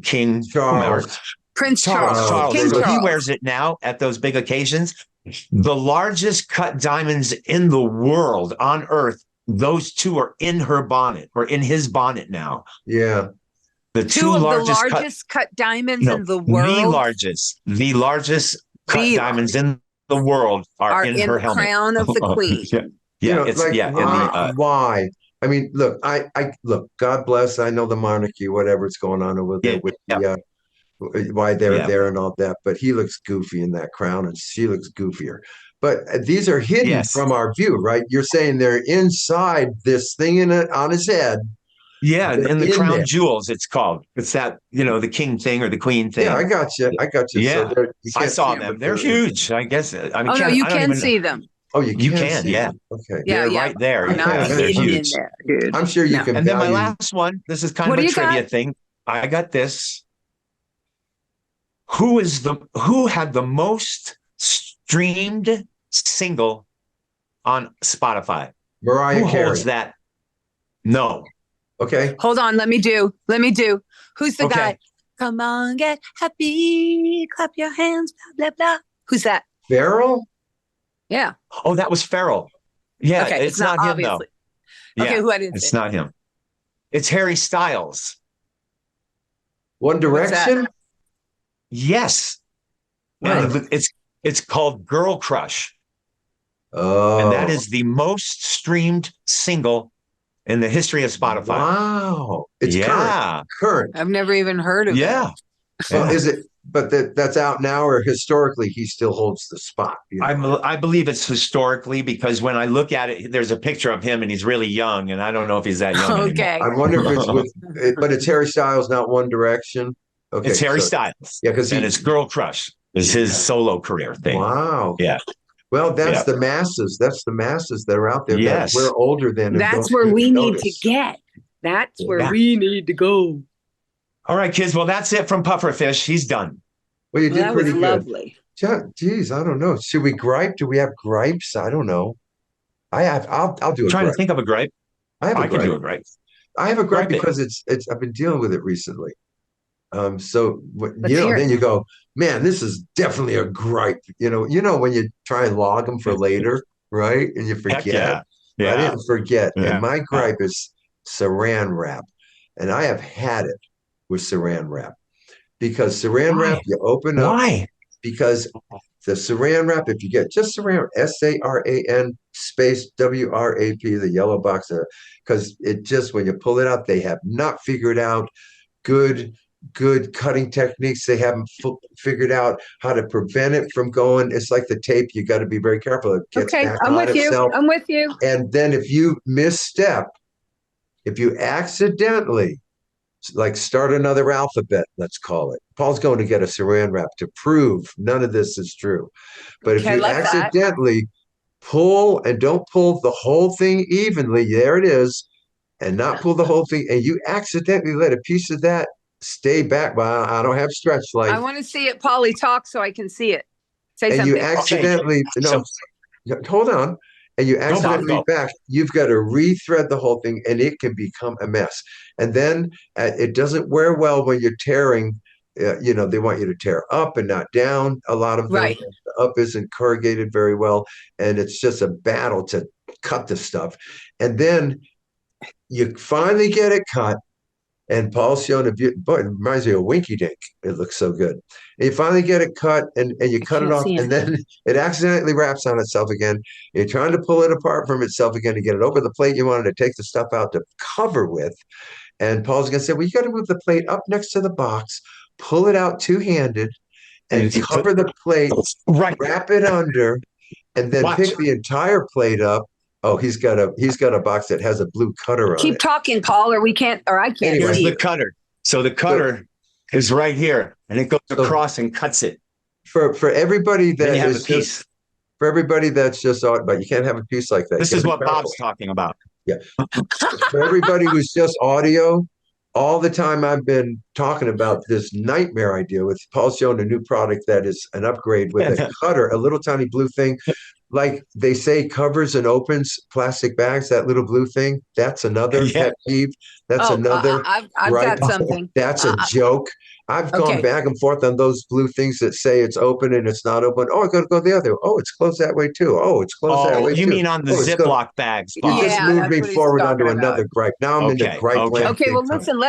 King whomever. Charles. Prince Charles. King King so Charles. he wears it now at those big occasions. The largest cut diamonds in the world on Earth, those two are in her bonnet or in his bonnet now. Yeah. The Two of the largest cut diamonds in the world. The largest cut diamonds in the world are in her the helmet. crown of the queen. Why? I mean, look, I look. God bless. I know the monarchy, whatever's going on over there with why they're there and all that. But he looks goofy in that crown, and she looks goofier. But these are hidden from our view, right? You're saying they're inside this thing on his head. Yeah, in the crown there. jewels, it's called. It's that, the king thing or the queen thing. Yeah, I got you. Yeah, so I saw them. They're huge. I guess. I mean, you can see them. Oh, you can. See Yeah. them. Okay. Yeah, right there. Not hidden in there, dude. I'm sure you can. And then my last one. This is kind of a trivia thing. I got this. Who had the most streamed single on Spotify? Mariah Carey. Who holds that? No. Okay. Hold on. Let me do. Who's the guy? Come on, get happy. Clap your hands. Blah, blah, blah. Who's that? Pharrell? Yeah. Oh, that was Pharrell. Yeah. Okay, It's not him, obviously. Okay, what is it's it? not him. It's Harry Styles. One What's that? Direction? Yes. What? And it's called Girl Crush. And that Oh, is the most streamed single in the history of Spotify. wow. It's Yeah. current. I've never even heard of Yeah. it. Well, Yeah. is it, but that's out now, or historically he still holds the spot, you know? I believe it's historically because when I look at it, there's a picture of him and he's really young, and I don't know if he's that young anymore. Okay. I wonder if it's with, but it's Harry Styles, not One Direction. It's Okay, Harry so Styles, yeah, because and he, it's Girl Crush is his solo career thing. wow. Yeah. Well, that's Yeah. the masses. That's the masses that are out there that Yes. we're older than and That's don't where even we need to notice. get. That's where Yeah. we need to go. All right, kids. Well, that's it from Pufferfish. He's done. Well, you Well, did that was pretty good. lovely. Geez, I don't know. Should we gripe? Do we have gripes? I don't know. I have. I'll do I'm a trying to gripe. think of a gripe. I have a I can do a gripe. gripe. I have a gripe Gripe it. because it's. I've been dealing with it recently. So Let's hear then it. you go, man, this is definitely a gripe. When you try and log them for later, right? And you Heck forget. yeah. But I Yeah. didn't forget. And Yeah. my gripe is saran wrap. And I have had it with saran wrap because saran wrap, Why? you open up Why? because the saran wrap, if you get just saran, SARAN space WRAP, the yellow box, because it just, when you pull it out, they have not figured out good cutting techniques. They haven't figured out how to prevent it from going. It's like the tape. You got to be very careful. It gets Okay, back I'm on with you. itself. I'm with you. And then if you misstep, if you accidentally like start another alphabet, let's call it. Paul's going to get a saran wrap to prove none of this is true. But if Okay, I you love that. accidentally pull and don't pull the whole thing evenly, there it is, and not pull the whole thing, and you accidentally let a piece of that stay back. Well, I don't have stretch I life. want to see it, Polly, talk so I can see it. Say And you something. accidentally, So hold on. And you go, Bob, accidentally go. back, you've got to rethread the whole thing and it can become a mess. And then it doesn't wear well when you're tearing. They want you to tear up and not down. A lot of them, Right. the up isn't corrugated very well. And it's just a battle to cut the stuff. And then you finally get it cut. And Paul's showing boy, it reminds me of Winky Dink. It looks so good. And you finally get it cut and you cut it can't off, see and it. then it accidentally wraps on itself again. You're trying to pull it apart from itself again to get it over the plate you wanted to take the stuff out to cover with. And Paul's going to say, well, you got to move the plate up next to the box, pull it out two-handed, and cover the plate, Right. wrap it under, and then Watch. pick the entire plate up. Oh, he's got a box that has a blue cutter on Keep it. talking, Paul, or I can't Anyway. Here's see the you. cutter. So the cutter is right here, and it goes across and cuts it. For everybody Then that you have a is piece. just for everybody that's just but you can't have a piece like that. This You is gotta what be careful. Bob's talking about. Yeah. For everybody who's just audio, all the time I've been talking about this nightmare idea with Paul showing a new product that is an upgrade with a cutter, a little tiny blue thing. Like they say, covers and opens plastic bags, that little blue thing. That's another pet peeve. That's another I've gripe. got something. That's a joke. I've gone Okay. back and forth on those blue things that say it's open and it's not open. Oh, I got to go the other way. Oh, it's closed that way too. Oh, it's closed that way You too. mean on the it's Ziploc bags, You Bob? just Yeah, moved that's me what he's forward talking onto about. another gripe. Now I'm in the Okay, gripe okay. land. Okay, well, big time. listen,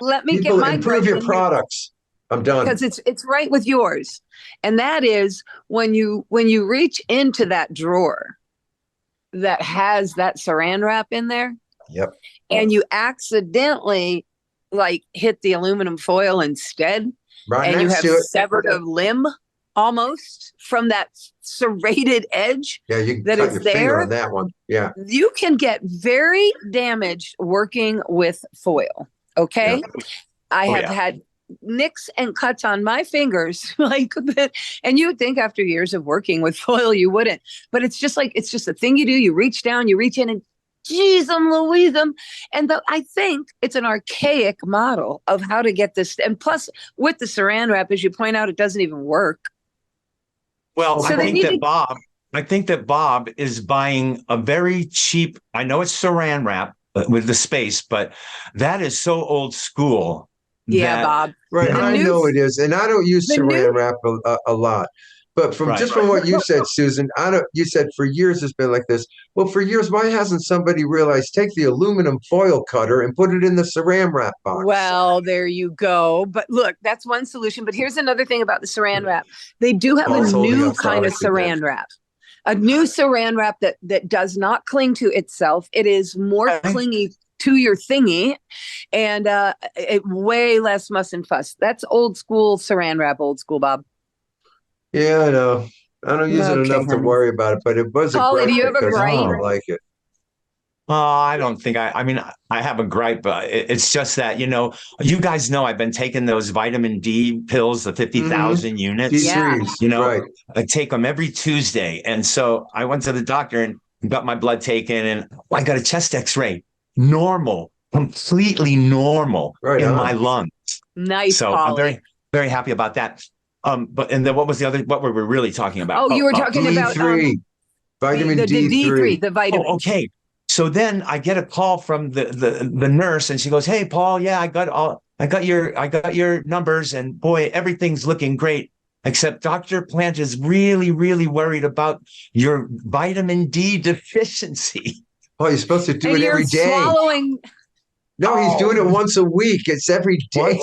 let me People get my improve gripe your in here, products. I'm done. because it's right with yours, and that is when you reach into that drawer that has that saran wrap in there, Yep. and you accidentally like hit the aluminum foil instead, Right and you next have to it. severed a limb almost from that serrated edge Yeah, you can that cut is your finger there. on that one. Yeah. You can get very damaged working with foil. Okay. Yeah. I have yeah. had nicks and cuts on my fingers like that. And you would think after years of working with foil, you wouldn't, but it's just a thing you do. You reach down, you reach in, and geez, Louise. And I think it's an archaic model of how to get this. And plus with the saran wrap, as you point out, it doesn't even work. Well, So I think that Bob is buying a very cheap, I know it's saran wrap with the space, but that is so old school. Yeah, that, Bob. Right. The I new- know it is. And I don't use the saran new- wrap a lot. But from Right. just from what you said, Susan, I don't. You said for years it's been like this. Well, for years, why hasn't somebody realized take the aluminum foil cutter and put it in the Saran wrap box? Well, there you go. But look, that's one solution. But here's another thing about the Saran wrap. They do have a Paul's holding new up kind of products again. Saran wrap. A new Saran wrap that does not cling to itself. It is more clingy to your thingy, and it way less muss and fuss. That's old school Saran wrap, old school Bob. Yeah, I know. I don't use it Okay, enough to honey. worry about it, but it was a Polly, do gripe you have a because I gripe? don't like it. I don't think I mean, I have a gripe, but it's just that, you guys know I've been taking those vitamin D pills, the 50,000 units. Yeah. D3s, right. I take them every Tuesday. And so I went to the doctor and got my blood taken, and I got a chest x-ray. Normal, completely normal in my lungs. Nice, So Polly. I'm very, very happy about that. And then what was the other, what were we really talking about? Oh, you were talking about D3, vitamin the D3. the vitamin. Oh, okay. So then I get a call from the nurse, and she goes, "Hey, Paul, yeah, I got your numbers, and boy, everything's looking great. Except Dr. Plant is really, really worried about your vitamin D deficiency." Oh, you're supposed to do and it you're every day. Swallowing. No, he's doing it once a week. It's every day.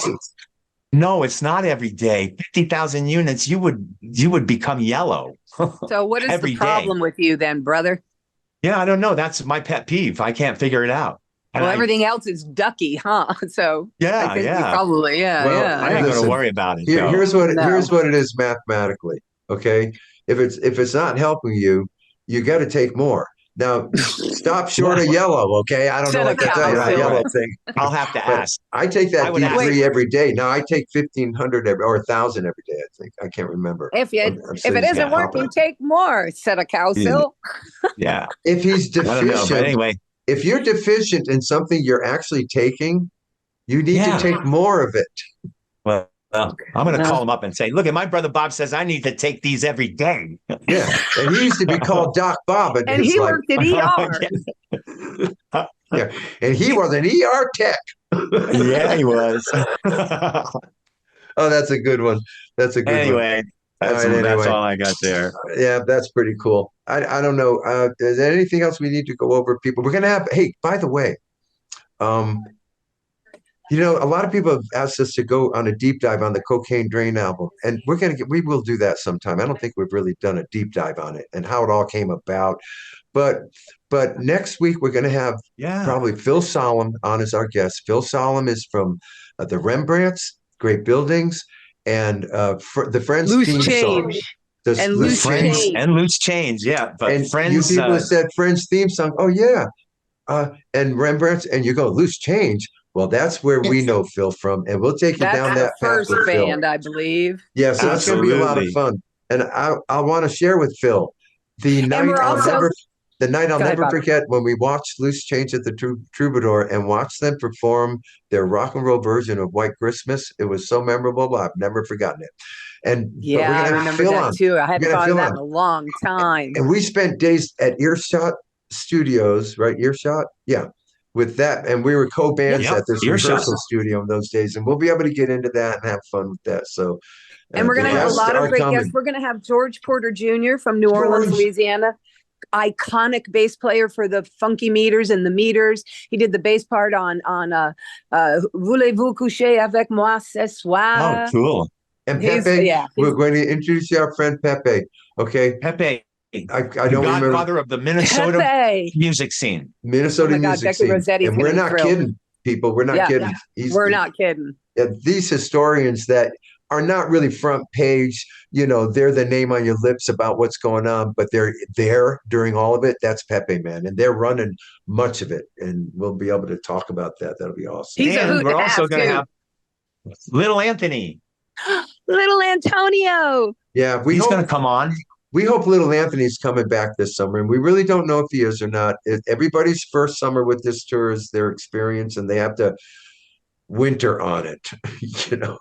No, it's not every day. 50,000 units, you would become yellow. So what is the problem with you then, brother? Yeah, I don't know. That's my pet peeve. I can't figure it out. And well, everything else is ducky, huh? So yeah, I think probably, yeah. I ain't going to worry about it. Here's what it is mathematically. Okay, if it's not helping you, you got to take more. Now, stop short of yellow, okay? I don't know what to tell you about yellow thing. I'll have to ask. I take that D3 every day. Now, I take 1,500 or 1,000 every day, I think. I can't remember. If it isn't working, take more, said a Cowsill. Yeah. If he's deficient, anyway. If you're deficient in something you're actually taking, you need to take more of it. Well, I'm going to call him up and say, look, my brother Bob says I need to take these every day. Yeah. And he used to be called Doc Bob. And he worked at ER. Yeah. And he was an ER tech. Yeah, he was. Oh, that's a good one. That's a good one. Anyway, that's all I got there. Yeah, that's pretty cool. I don't know. Is there anything else we need to go over, people? We're going to have, hey, by the way, a lot of people have asked us to go on a deep dive on the Cocaine Drain album, and we will do that sometime. I don't think we've really done a deep dive on it and how it all came about. But next week we're going to have probably Phil Solemn on as our guest. Phil Solemn is from the Rembrandts, Great Buildings, and the Friends Loose theme Change. Song. And Loose Change. And Loose Change, yeah. But and Friends, you people have said Friends theme song. Oh yeah, and Rembrandts, and you go Loose Change. Well, that's where we know Phil from, and we'll take you down that path with Phil. Band, I believe. Yeah, so it's going to be a lot of fun, and I want to share with Phil the night I'll never forget when we watched Loose Change at the Troubadour and watched them perform their rock and roll version of White Christmas. It was so memorable. I've never forgotten it. And yeah, I remember that too. I hadn't thought of that in a long time. And we spent days at Earshot Studios, right? Earshot, yeah. With that, and we were co-bands at this rehearsal studio in those days, and we'll be able to get into that and have fun with that. So, and we're going to have a lot of great guests. We're going to have George Porter Jr. from New Orleans, Louisiana, iconic bass player for the Funky Meters and the Meters. He did the bass part on Voulez-vous coucher avec moi ce soir? Oh, cool! And Pepe, we're going to introduce you our friend Pepe. Okay, Pepe. I don't remember. Godfather of the Minnesota music scene. Minnesota music scene. And we're not kidding, people. We're not kidding. We're not kidding. These historians that are not really front page, they're the name on your lips about what's going on, but they're there during all of it. That's Pepe, man. And they're running much of it. And we'll be able to talk about that. That'll be awesome. And we're also going to have Little Anthony. Little Antonio. Yeah, he's going to come on. We hope Little Anthony's coming back this summer, and we really don't know if he is or not. Everybody's first summer with this tour is their experience, and they have to winter on it. Did I enjoy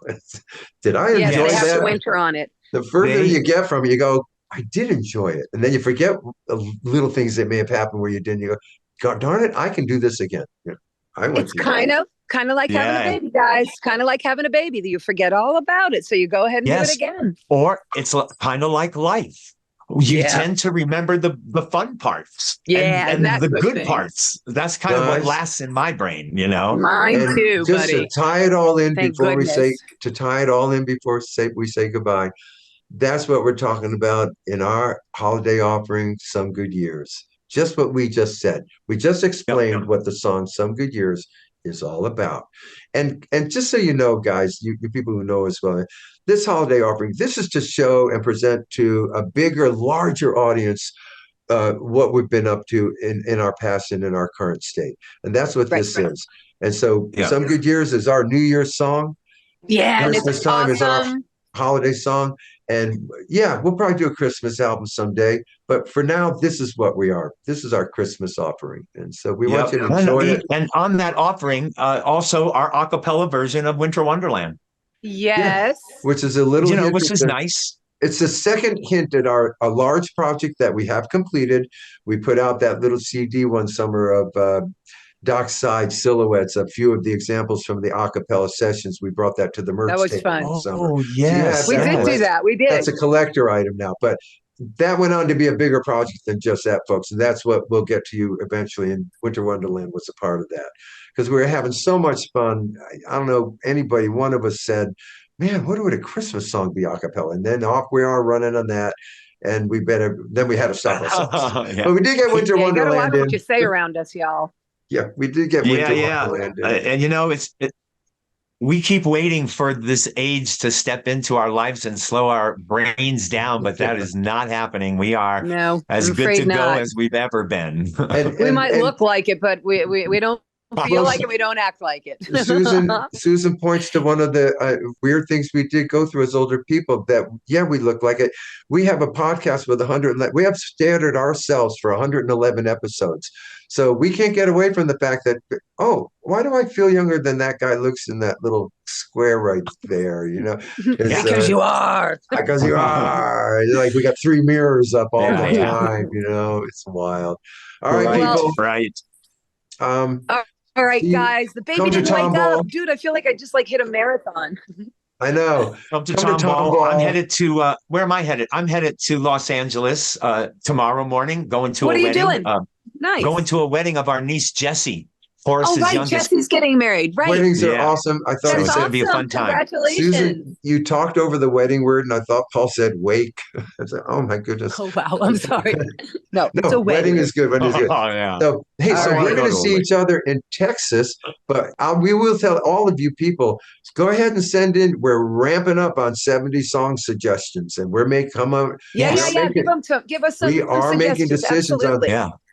that? They have to winter on it. The further you get from it, you go, I did enjoy it, and then you forget the little things that may have happened where you didn't. You go, God darn it, I can do this again. It's kind Kind of like having a baby, guys. Kind of like having a baby that you forget all about it. So you go ahead and do it again. Or it's kind of like life. You tend to remember the fun parts and the good parts. That's kind of what lasts in my brain, you know. Mine too, just buddy. To tie it all in Thank before goodness. we say goodbye. That's what we're talking about in our holiday offering, Some Good Years. Just what we just said. We just explained what the song Some Good Years is all about. And just so you know, guys, you people who know as well, this holiday offering, this is to show and present to a bigger, larger audience what we've been up to in our past and in our current state. And that's what this is. And so Some Good Years is our New Year's song. Yeah, Christmas time is our holiday song. And yeah, we'll probably do a Christmas album someday. But for now, this is what we are. This is our Christmas offering. And so we want you to enjoy it. And on that offering, also our a cappella version of Winter Wonderland. Yes. Yeah, which is a little, which is nice. It's the second hint at a large project that we have completed. We put out that little CD one summer of Dockside Silhouettes, a few of the examples from the a cappella sessions. We brought that to the merch table fun. in summer. Oh, yes. We did do that. We did. That's a collector item now, but that went on to be a bigger project than just that, folks. And that's what we'll get to you eventually. And Winter Wonderland was a part of that because we were having so much fun. I don't know, one of us said, man, what would a Christmas song be a cappella? And then off we are running on that. And then we had to stop ourselves. But we did get Winter Wonderland. You gotta watch in. what you say around us, y'all. Yeah, we did get Winter Wonderland in. And we keep waiting for this age to step into our lives and slow our brains down, but that is not happening. We are as good to go as we've ever been. We might look like it, but we don't feel like it. We don't act like it. Susan points to one of the weird things we did go through as older people that, we look like it. We have a podcast with 111. We have standard ourselves for 111 episodes. So we can't get away from the fact that, why do I feel younger than that guy looks in that little square right there? Because you are. Because you are. Like we got 3 mirrors up all the time. It's wild. All right, people. Right. All right, guys. The baby didn't wake up. Dude, I feel like I just hit a marathon. I know. Come to Tomball. I'm headed to, where am I headed? I'm headed to Los Angeles tomorrow morning, going to a wedding. What are you doing? Nice. Going to a wedding of our niece, Jessie. Forrest's youngest. Jesse's getting married. Right. Weddings are awesome. I thought it's going to be a fun time. Congratulations. Susan, you talked over the wedding word, and I thought Paul said wake. I said, oh my goodness. Oh wow, I'm sorry. No, it's a wedding is good. Wedding is good. Oh yeah. So we're going to see each other in Texas, but we will tell all of you people, go ahead and send in. We're ramping up on 70 song suggestions, and we're come up. Yeah. Give us some. We are making decisions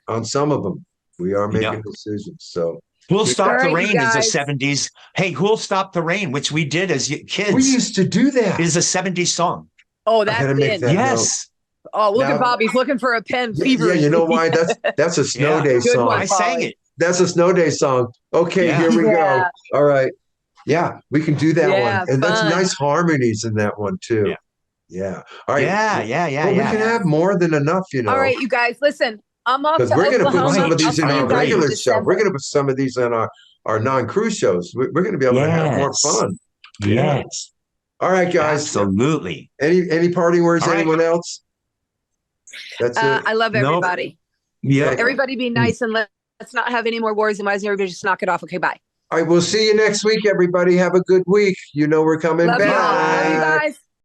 on some of them. We are making Yep. decisions. So Who'll Stop the Rain is a 70s. Hey, Who'll Stop the Rain, which we did as kids. we used to do that. Is a 70s song. Oh, that's it. Yes. Oh, look at Bobby's looking for a pen. Yeah, you know why? That's a snow day Good song. one, I sang it. That's a snow day song. Okay, here we go. All right. Yeah, we can do that one. And that's nice harmonies in that one too. Yeah. All right. Yeah. Well, we can have more than enough, All right, you guys, listen. I'm off to because we're going to put some of these in our regular show. We're going to put some of these on our non-cruise shows. We're going to be able to have more fun. Yes. All right, guys. Absolutely. Any parting words? Anyone else? That's it. I love everybody. Yeah. Everybody be nice and let's not have any more wars and why doesn't everybody just knock it off? Okay, bye. All right, we'll see you next week, everybody. Have a good week. We're coming back. Love you guys.